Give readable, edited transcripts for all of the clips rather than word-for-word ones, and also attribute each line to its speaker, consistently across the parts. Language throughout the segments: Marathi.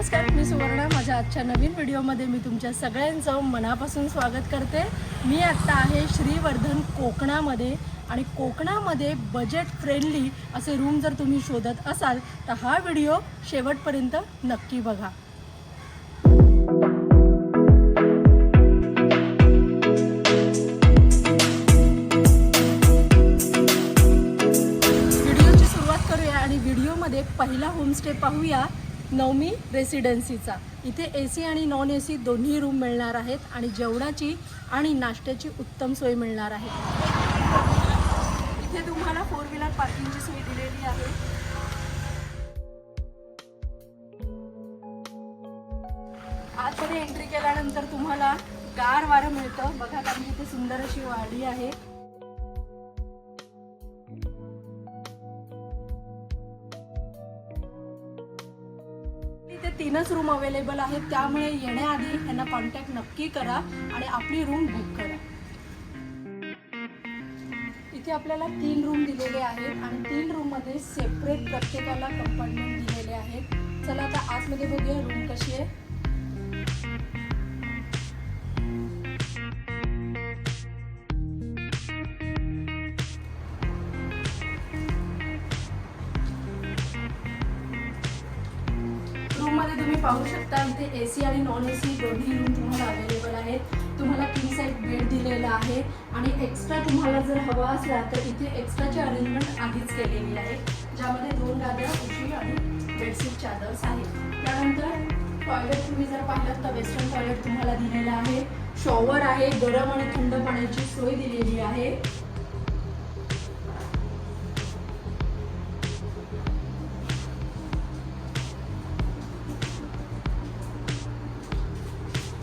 Speaker 1: नमस्कार, मी सुवर्णा. माझ्या आजच्या नवीन व्हिडिओमध्ये मी तुमच्या सगळ्यांचं मनापासून स्वागत करते. मी आत्ता आहे श्रीवर्धन कोकणामध्ये आणि कोकणामध्ये बजेट फ्रेंडली असे रूम जर तुम्ही शोधत असाल तर हा व्हिडिओ शेवटपर्यंत नक्की बघा. व्हिडिओची सुरुवात करूया आणि व्हिडिओमध्ये पहिला होमस्टे पाहूया नवमी रेसिडेन्सीचा. इथे AC आणि नॉन AC दोन्ही रूम मिळणार आहेत आणि जेवणाची आणि नाश्त्याची उत्तम सोय मिळणार आहे. इथे तुम्हाला 4 व्हीलर पार्किंगची सोय दिलेली आहे. आतमध्ये एंट्री केल्यानंतर तुम्हाला गार वारं मिळतं. बघा, कारण इथे सुंदर अशी वाडी आहे. इथे 3च रूम अवेलेबल आहेत, त्यामुळे येण्याआधी यांना कॉन्टॅक्ट नक्की करा आणि आपली रूम बुक करा. इथे आपल्याला 3 रूम दिलेले आहेत आणि 3 रूममध्ये सेपरेट प्रत्येकाला कंपार्टमेंट दिलेले आहेत. चला आता आतमध्ये बघूया रूम कशी आहे. रूममध्ये तुम्ही पाहू शकता इथे AC आणि नॉन AC दोन्ही रूम तुम्हाला अवेलेबल आहेत. तुम्हाला किंग साईज बेड दिलेला आहे आणि एक्स्ट्रा तुम्हाला जर हवा असला तर इथे एक्स्ट्राची अरेंजमेंट आधीच केलेली आहे, ज्यामध्ये 2 गाद्या, उशी आणि बेडशीट चादर्स आहेत. त्यानंतर टॉयलेट तुम्ही जर पाहिलं तर वेस्टर्न टॉयलेट तुम्हाला दिलेला आहे. शॉवर आहे, गरम आणि थंड पाण्याची सोय दिलेली आहे.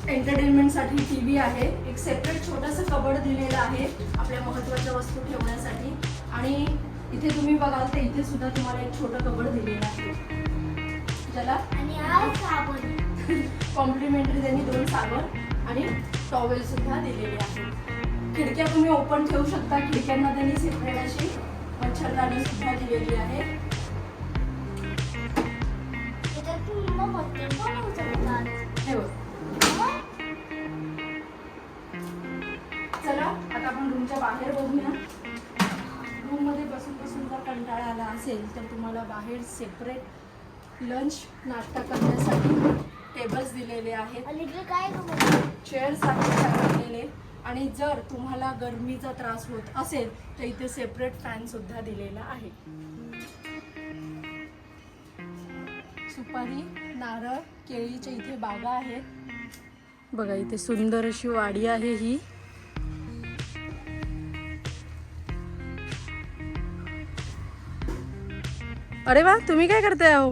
Speaker 1: एंटरटेनमेंटसाठी TV आहे. एक सेपरेट छोटंसं कबड दिलेलं आहे आपल्या महत्त्वाच्या वस्तू ठेवण्यासाठी. आणि इथे तुम्ही बघाल तर इथे सुद्धा तुम्हाला एक छोटं कबड दिलेलं आहे, ज्याला कॉम्प्लिमेंटरी त्यांनी 2 साबण आणि टॉवेल सुद्धा दिलेले आहेत. खिडक्या तुम्ही ओपन ठेवू शकता. खिडक्यांना त्यांनी सेपरेट अशी मच्छरदाणी सुद्धा दिलेली आहे. हे बघ. चला आता आपण रूमच्या बाहेर बघूया. रूममध्ये बसून बसून जर कंटाळा आला असेल तर तुम्हाला बाहेर सेपरेट लंच नाश्ता करण्यासाठी टेबल्स दिलेले आहेत. चेअर्स आहेत दिलेले. आणि जर तुम्हाला गरमीचा त्रास होत असेल तर इथे सेपरेट फॅन सुद्धा दिलेला आहे. सुपारी, नारळ, केळीच्या इथे बागा आहेत. बघा, इथे सुंदर अशी वाडी आहे ही. अरे वा, तुम्ही काय करताय? अहो,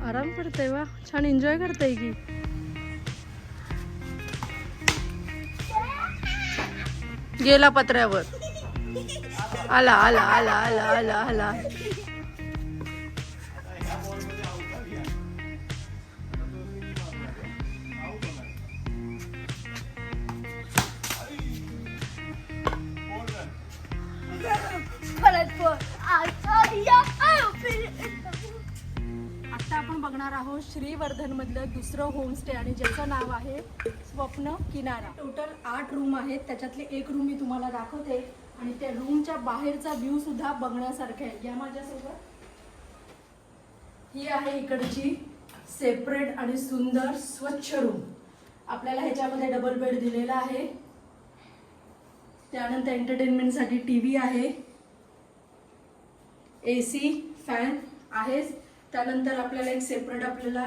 Speaker 1: आराम करताय. वा, छान एन्जॉय करताय की. गेला पत्र्यावर. आला आला आला आला आला आला. आता आपण बघणार आहोत श्रीवर्धन मधलं दुसरं होमस्टे आणि ज्याचं नाव आहे स्वप्न किनारा. टोटल 8 रूम आहेत, त्याच्यातले एक रूम मी तुम्हाला दाखवते आणि त्या रूमच्या बाहेरचा व्ह्यू सुद्धा बघण्यासारखा आहे. या माझ्यासोबत. ही आहे इकडची सेपरेट आणि सुंदर स्वच्छ रूम. आपल्याला ह्याच्यामध्ये डबल बेड दिलेला आहे. त्यानंतर एंटरटेनमेंटसाठी TV आहे, AC, फॅन आहे. त्यानंतर आपल्याला एक सेपरेट आपल्याला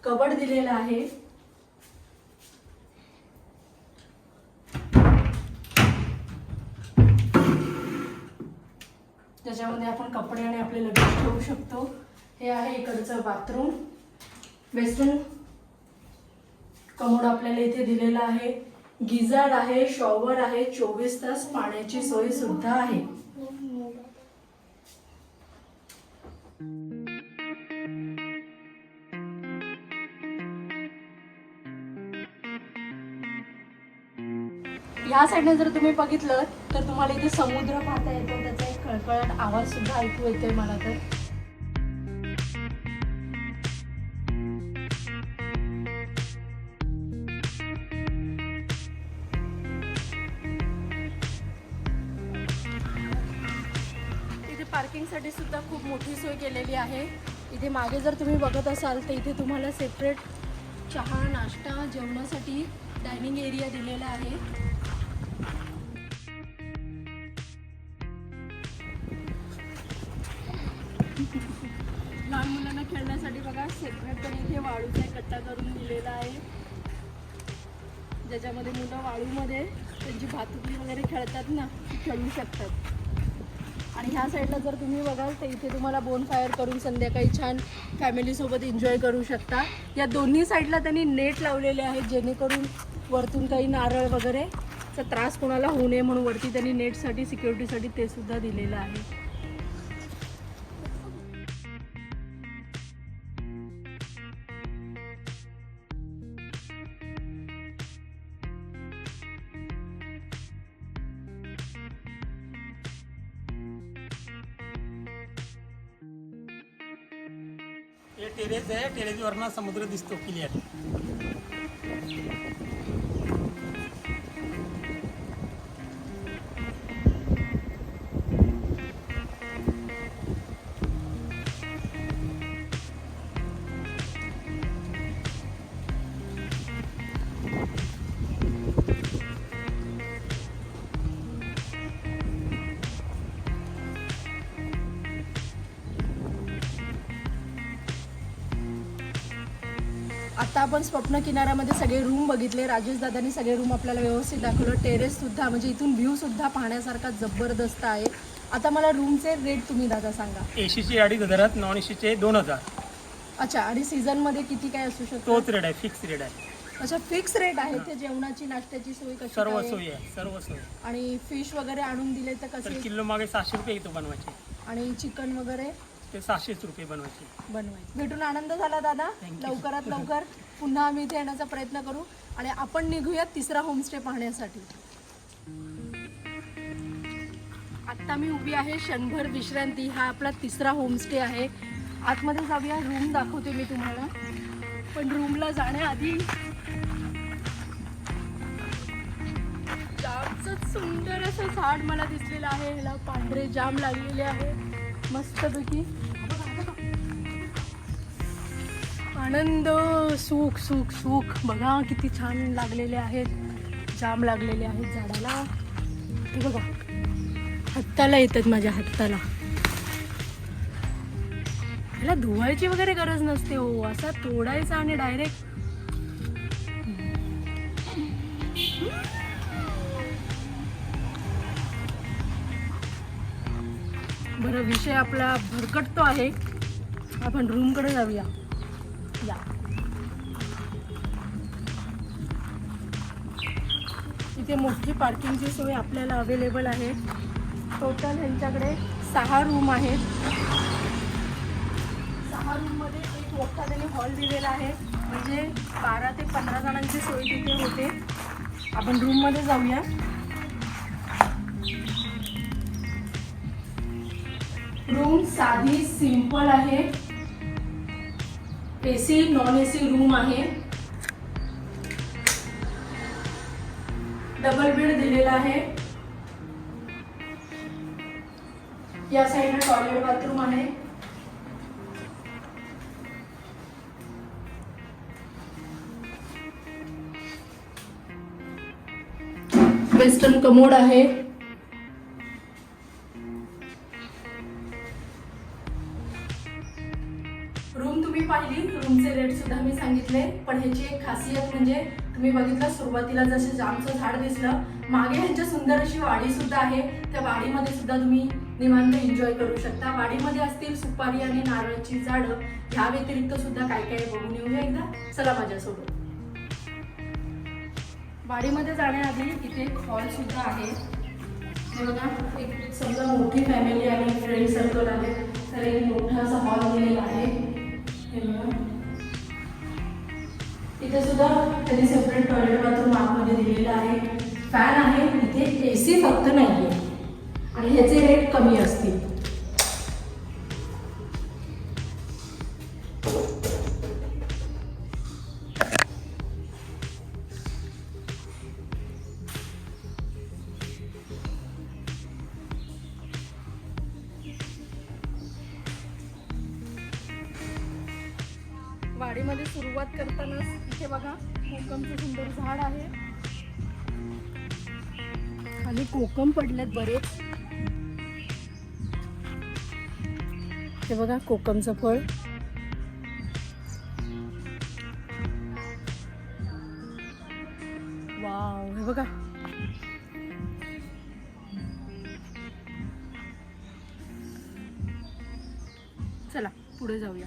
Speaker 1: कबड दिलेला आहे. ज्याच्यामध्ये आपण कपडे आणि आपले लगेज ठेवू शकतो. हे आहे इकडचं बाथरूम. वेस्टर्न कमोड आपल्याला इथे दिलेला आहे. गिझर आहे, शॉवर आहे, 24 तास पाण्याची सोय सुद्धा आहे. या साईडने जर तुम्ही बघितलं तर तुम्हाला इथे समुद्र पाहता येतो. त्याचा एक खळखळाट आवाज सुद्धा ऐकू येतोय मला तर. खूप मोठी सोय केलेली आहे. इथे मागे जर तुम्ही बघत असाल तर इथे तुम्हाला सेपरेट चहा नाश्ता जेवणासाठी डायनिंग एरिया दिलेला आहे. लहान मुलांना खेळण्यासाठी बघा सेपरेटपणे इथे वाळूचा कट्टा करून दिलेला आहे, ज्याच्यामध्ये मुलं वाळूमध्ये त्यांची भातुकली वगैरे खेळतात ना, ती खेळू शकतात. आणि ह्या साईडला जर तुम्ही बघाल तर इथे तुम्हाला बोन फायर करून संध्याकाळी छान फॅमिलीसोबत एन्जॉय करू शकता. या दोन्ही साईडला त्यांनी नेट लावलेले आहेत, जेणेकरून वरतून काही नारळ वगैरेचा त्रास कोणाला होऊ नये म्हणून वरती त्यांनी नेटसाठी सिक्युरिटीसाठी ते सुद्धा दिलेलं आहे.
Speaker 2: हे टेरेस आहे, टेरेसवरनं समुद्र दिसतो क्लिअर.
Speaker 1: आता आपण स्वप्न किनाऱ्यामध्ये सगळे रूम बघितले. राजेश दादांनी सगळे रूम आपल्याला व्यवस्थित दाखवलं. टेरेस सुद्धा म्हणजे इथून व्ह्यू सुद्धा पाहण्यासारखा जबरदस्त आहे. आता मला रूमचे रेट तुम्ही दादा सांगा.
Speaker 2: एसीचे 2,500, नॉन एसीचे 2,000.
Speaker 1: अच्छा, आणि सीझनमध्ये किती काय असू शकतो?
Speaker 2: तोच रेट आहे, फिक्स रेट आहे.
Speaker 1: अच्छा, फिक्स रेट आहे. ते जेवणाची नाश्त्याची सोय कशी
Speaker 2: सर्व
Speaker 1: काय?
Speaker 2: सोयी आहे, सर्व सोयी.
Speaker 1: आणि फिश वगैरे आणून दिले तर
Speaker 2: तर
Speaker 1: कसे?
Speaker 2: किलो मागे 700 रुपये येतो बनवायचे.
Speaker 1: आणि चिकन वगैरे
Speaker 2: ते 700 रुपये बनवायचे.
Speaker 1: बनवायचे. भेटून आनंद झाला दादा. लवकरात लवकर पुन्हा आम्ही इथे येण्याचा प्रयत्न करू आणि आपण निघूया तिसरा होमस्टे पाहण्यासाठी. आत्ता मी उभी आहे क्षणभर विश्रांती. हा आपला तिसरा होमस्टे आहे. आतमध्ये जाऊया, रूम दाखवते मी तुम्हाला. पण रूमला जाण्याआधी जामच सुंदर असं झाड मला दिसलेलं आहे. ह्याला पांढरे जाम लागलेले आहे मस्तपैकी. आनंद, सुख सुख सुख. बघा किती छान लागलेले आहेत, जाम लागलेले आहेत झाडाला. हे बघा, हाताला येतात माझ्या हाताला. ह्याला धुवायची वगैरे गरज नसते हो, असा तोडायचा आणि डायरेक्ट. बरं, विषय आपला भरकटतो आहे. आपण रूमकडे जाऊया. या, इथे मोठी पार्किंगची सोय आपल्याला अवेलेबल आहे. टोटल ह्यांच्याकडे 6 रूम आहेत. 6 रूममध्ये एक मोठा त्यांनी हॉल दिलेला आहे, म्हणजे 12 ते 15 जणांची सोय तिथे होते. आपण रूममध्ये जाऊया. रूम साधी सिंपल आहे. एसी नॉन एसी रूम आहे. डबल बेड दिलेला आहे. या साईडला टॉयलेट बाथरूम आहे. वेस्टर्न कमोड आहे. रूम तुम्ही पाहिली, रूमचे रेट सुद्धा मी सांगितले. पण ह्याची एक खासियत म्हणजे तुम्ही बघितलं सुरुवातीला जसे जामचं झाड दिसलं, मागे ह्यांच्या सुंदर अशी वाडी सुद्धा आहे. त्या वाडीमध्ये सुद्धा तुम्ही निवांत एन्जॉय करू शकता. वाडीमध्ये असतील सुपारी आणि नारळाची झाडं. ह्या व्यतिरिक्त सुद्धा काय काय बघून येऊया एकदा. चला माझ्यासोबत. वाडीमध्ये जाण्याआधी इथे एक हॉल सुद्धा आहे. हे बघा, एक समजा मोठी फॅमिली आणि फ्रेंड सर्कल आहे तर एक मोठा असा हॉल दिलेला आहे. हे बघा, इथे सुद्धा त्यांनी सेपरेट टॉयलेट बाथरूम आतमध्ये दिलेलं आहे. फॅन आहे. इथे एसी फक्त नाहीये आणि ह्याचे रेट कमी असतील. वाडीमध्ये सुरुवात करताना इथे बघा कोकमचं सुंदर झाड आहे. खाली कोकम पडलेत बरेच. हे बघा कोकमचं फळ. वाव, हे बघा. चला पुढे जाऊया.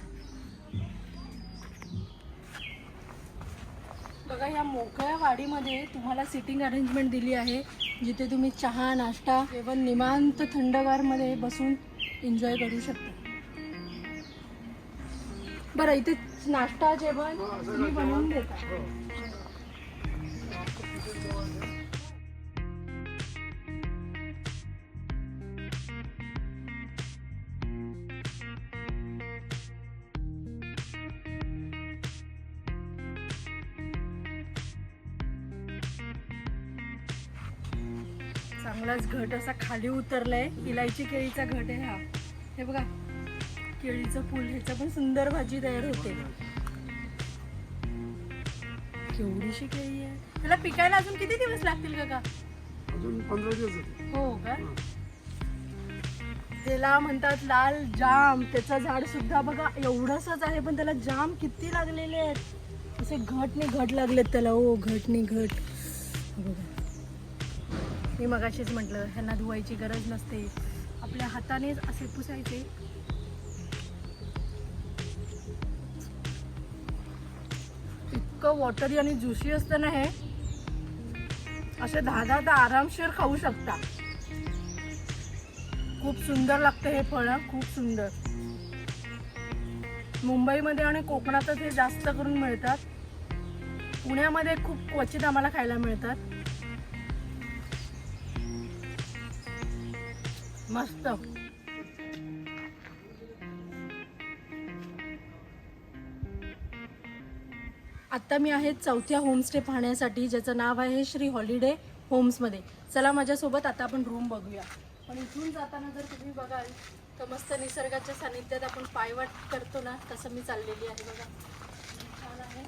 Speaker 1: बघा या मोकळ्या वाडीमध्ये तुम्हाला सिटिंग अरेंजमेंट दिली आहे, जिथे तुम्ही चहा नाश्ता जेवण निवांत थंडगारमध्ये बसून एन्जॉय करू शकता. बरं, इथे नाश्ता जेवण तुम्ही बनवून देता. चांगलाच घट असा खाली उतरलाय. इलायची केळीचा घट आहे हा. हे बघा केळीचं फूल, ह्याचं पण सुंदर भाजी तयार होते. केवढीशी केळी आहे. त्याला पिकायला अजून किती दिवस लागतील काका?
Speaker 3: अजून 15 दिवस.
Speaker 1: हो का? त्याला म्हणतात लाल जाम. त्याचं झाड सुद्धा बघा एवढंसच आहे, पण त्याला जाम किती लागलेले आहेत. असे घटने घट लागलेत त्याला. ओ घटने घट. बघा मी मगाशीच म्हटलं ह्यांना धुवायची गरज नसते, आपल्या हातानेच असे पुसायचे. इतकं वॉटरी आणि ज्युसी असतं ना हे. असे 10 आरामशीर खाऊ शकता. खूप सुंदर लागतं हे फळ, खूप सुंदर. मुंबईमध्ये आणि कोकणातच हे जास्त करून मिळतात. पुण्यामध्ये खूप क्वचित आम्हाला खायला मिळतात. मस्त. आता मी आहे 4थ्या होमस्टे पाहण्यासाठी, ज्याचं नाव आहे श्री हॉलिडे होम्समध्ये. चला माझ्यासोबत आता आपण रूम बघूया. पण इथून जाताना जर तुम्ही बघाल तर मस्त निसर्गाच्या सानिध्यात आपण पायवाट करतो ना, तसं मी चाललेली आहे. बघा छान आहे.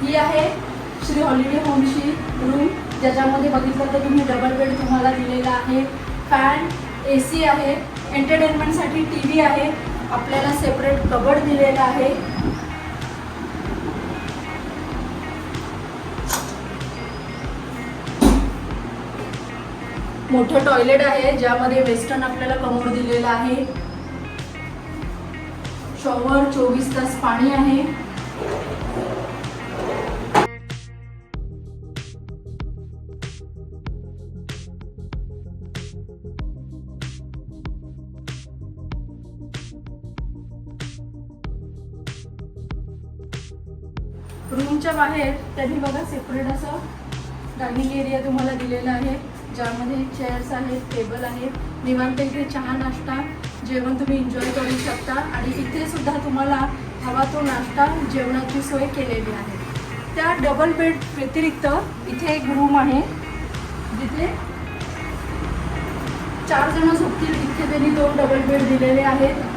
Speaker 1: ही आहे श्री हॉलिडे होमची रूम, ज्याच्यामध्ये बघितलं तर तुम्ही डबल बेड तुम्हाला दिलेला आहे. फॅन, AC आहे. एंटरटेनमेंटसाठी TV आहे. आपल्याला सेपरेट कबड दिलेला आहे. मोठं टॉयलेट आहे, ज्यामध्ये वेस्टर्न आपल्याला कमोड दिलेला आहे. शॉवर, 24 तास पाणी आहे. रूमच्या बाहेर त्यांनी बघा सेपरेट असं डायनिंग एरिया तुम्हाला दिलेला आहे, ज्यामध्ये चेअर्स आहेत, टेबल आहे. निवांत इथे चहा नाश्ता जेवण तुम्ही एन्जॉय करू शकता. आणि इथे सुद्धा तुम्हाला हवा तो नाश्ता जेवणाची सोय केलेली आहे. त्या डबल बेड व्यतिरिक्त इथे एक रूम आहे, जिथे 4 जण झोपतील. इथे त्यांनी 2 डबल बेड दिलेले आहेत.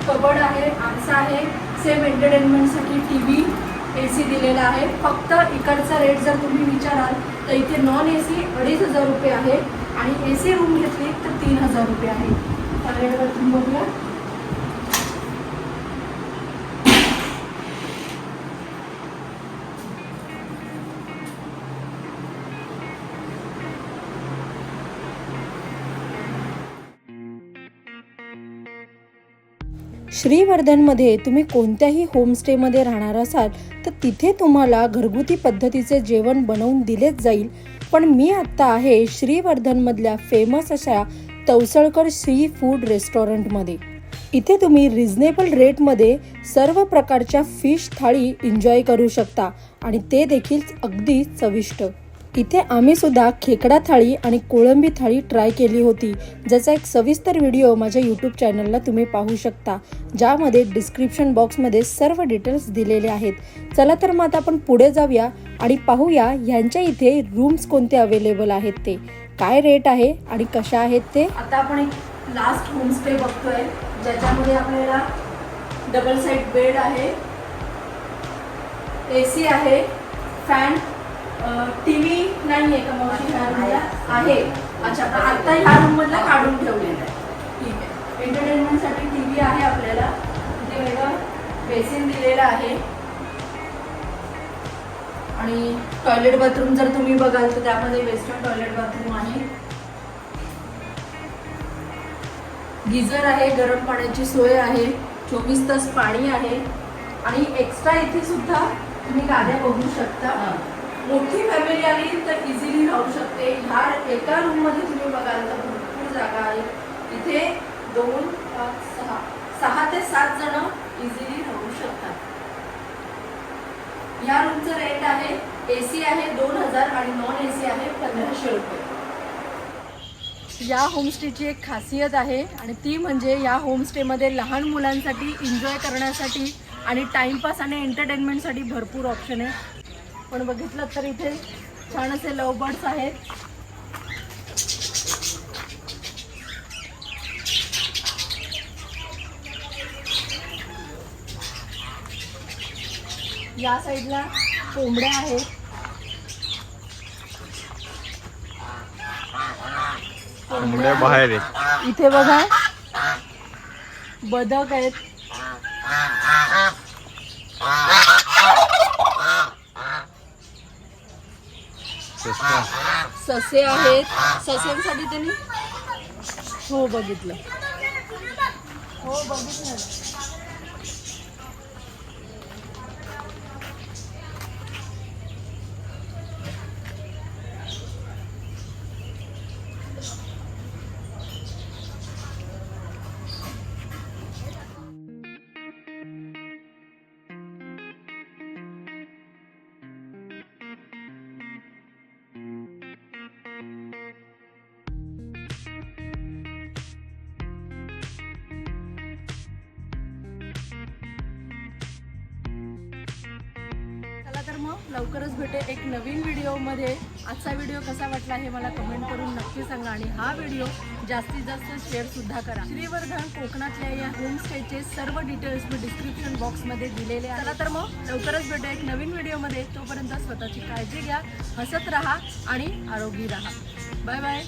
Speaker 1: कबड आहे, आरसा आहे. सेम एंटरटेनमेंटसाठी TV, AC दिलेला आहे. फक्त इकडचा रेट जर तुम्ही विचाराल तर इथे नॉन AC 2,500 रुपये आहे आणि AC रूम घेतली तर 3,000 रुपये आहे. त्या रेटवर तुम्ही बघूया.
Speaker 4: श्रीवर्धनमध्ये तुम्ही कोणत्याही होमस्टेमध्ये राहणार असाल तर तिथे तुम्हाला घरगुती पद्धतीचे जेवण बनवून दिलेच जाईल. पण मी आत्ता आहे श्रीवर्धनमधल्या फेमस अशा तवसळकर सी फूड रेस्टॉरंटमध्ये. इथे तुम्ही रिझनेबल रेटमध्ये सर्व प्रकारच्या फिश थाळी एन्जॉय करू शकता आणि ते देखील अगदी चविष्ट. इथे आम्ही सुद्धा खेकडा थाळी आणि कोळंबी थाळी ट्राय केली होती, ज्याचा एक सविस्तर व्हिडिओ माझ्या यूट्यूब चॅनलला तुम्ही पाहू शकता, ज्यामध्ये डिस्क्रिप्शन बॉक्समध्ये सर्व डिटेल्स दिलेले आहेत. चला तर मग आता आपण पुढे जाऊया आणि पाहूया ह्यांच्या इथे रूम्स कोणते अवेलेबल आहेत, ते काय रेट आहे आणि कशा आहेत ते.
Speaker 1: आता आपण एक लास्ट होमस्टे बघतोय, ज्याच्यामध्ये आपल्याला डबल साईड बेड आहे, AC आहे, फॅन, TV नाही आहे का मावशी ह्या रूमला? आहे. अच्छा, पण आता ह्या रूम मधला काढून ठेवलेला आहे. ठीक आहे. एंटरटेनमेंटसाठी TV आहे आपल्याला. इथे वेगळं बेसिन दिलेला आहे आणि टॉयलेट बाथरूम जर तुम्ही बघाल तर त्यामध्ये वेस्टर्न टॉयलेट बाथरूम आहे. गिझर आहे, गरम पाण्याची सोय आहे, 24 तास पाणी आहे आणि एक्स्ट्रा इथे सुद्धा तुम्ही गाद्या बघू शकता. मोठी फॅमिली आली तर इझिली राहू शकते. ह्या एका रूम मध्ये तुम्ही बघाल तर भरपूर जागा आहे. इथे 2, 5, 6 ते 7 जण इझिली राहू शकतात. या रूमचं रेंट आहे, AC आहे 2000 आणि नॉन AC आहे 1500 रुपये. या होमस्टेची एक खासियत आहे आणि ती म्हणजे या होमस्टेमध्ये लहान मुलांसाठी एन्जॉय करण्यासाठी आणि टाइमपास आणि एंटरटेनमेंटसाठी भरपूर ऑप्शन आहे. पण बघितलं तर इथे छान असे लव बर्ड्स आहेत. या साईडला कोंबड्या आहेत.
Speaker 5: कोंबड्या बाहेर आहेत.
Speaker 1: इथे बघा बदक आहेत. ससे आहेत. सस्यांसाठी त्यांनी हो बघितलं. चला तर मग लवकरच भेटे एक नवीन व्हिडिओमध्ये. आजचा व्हिडिओ कसा वाटला हे मला कमेंट करून नक्की सांगा आणि हा व्हिडिओ जास्तीत जास्त शेअरसुद्धा करा. श्रीवर्धन कोकणातल्या या होमस्टेचे सर्व डिटेल्स मी डिस्क्रिप्शन बॉक्समध्ये दिलेले आहे. चला तर मग लवकरच भेटू एक नवीन व्हिडिओमध्ये. तोपर्यंत स्वतःची काळजी घ्या, हसत राहा आणि आरोग्य राहा. Bye bye.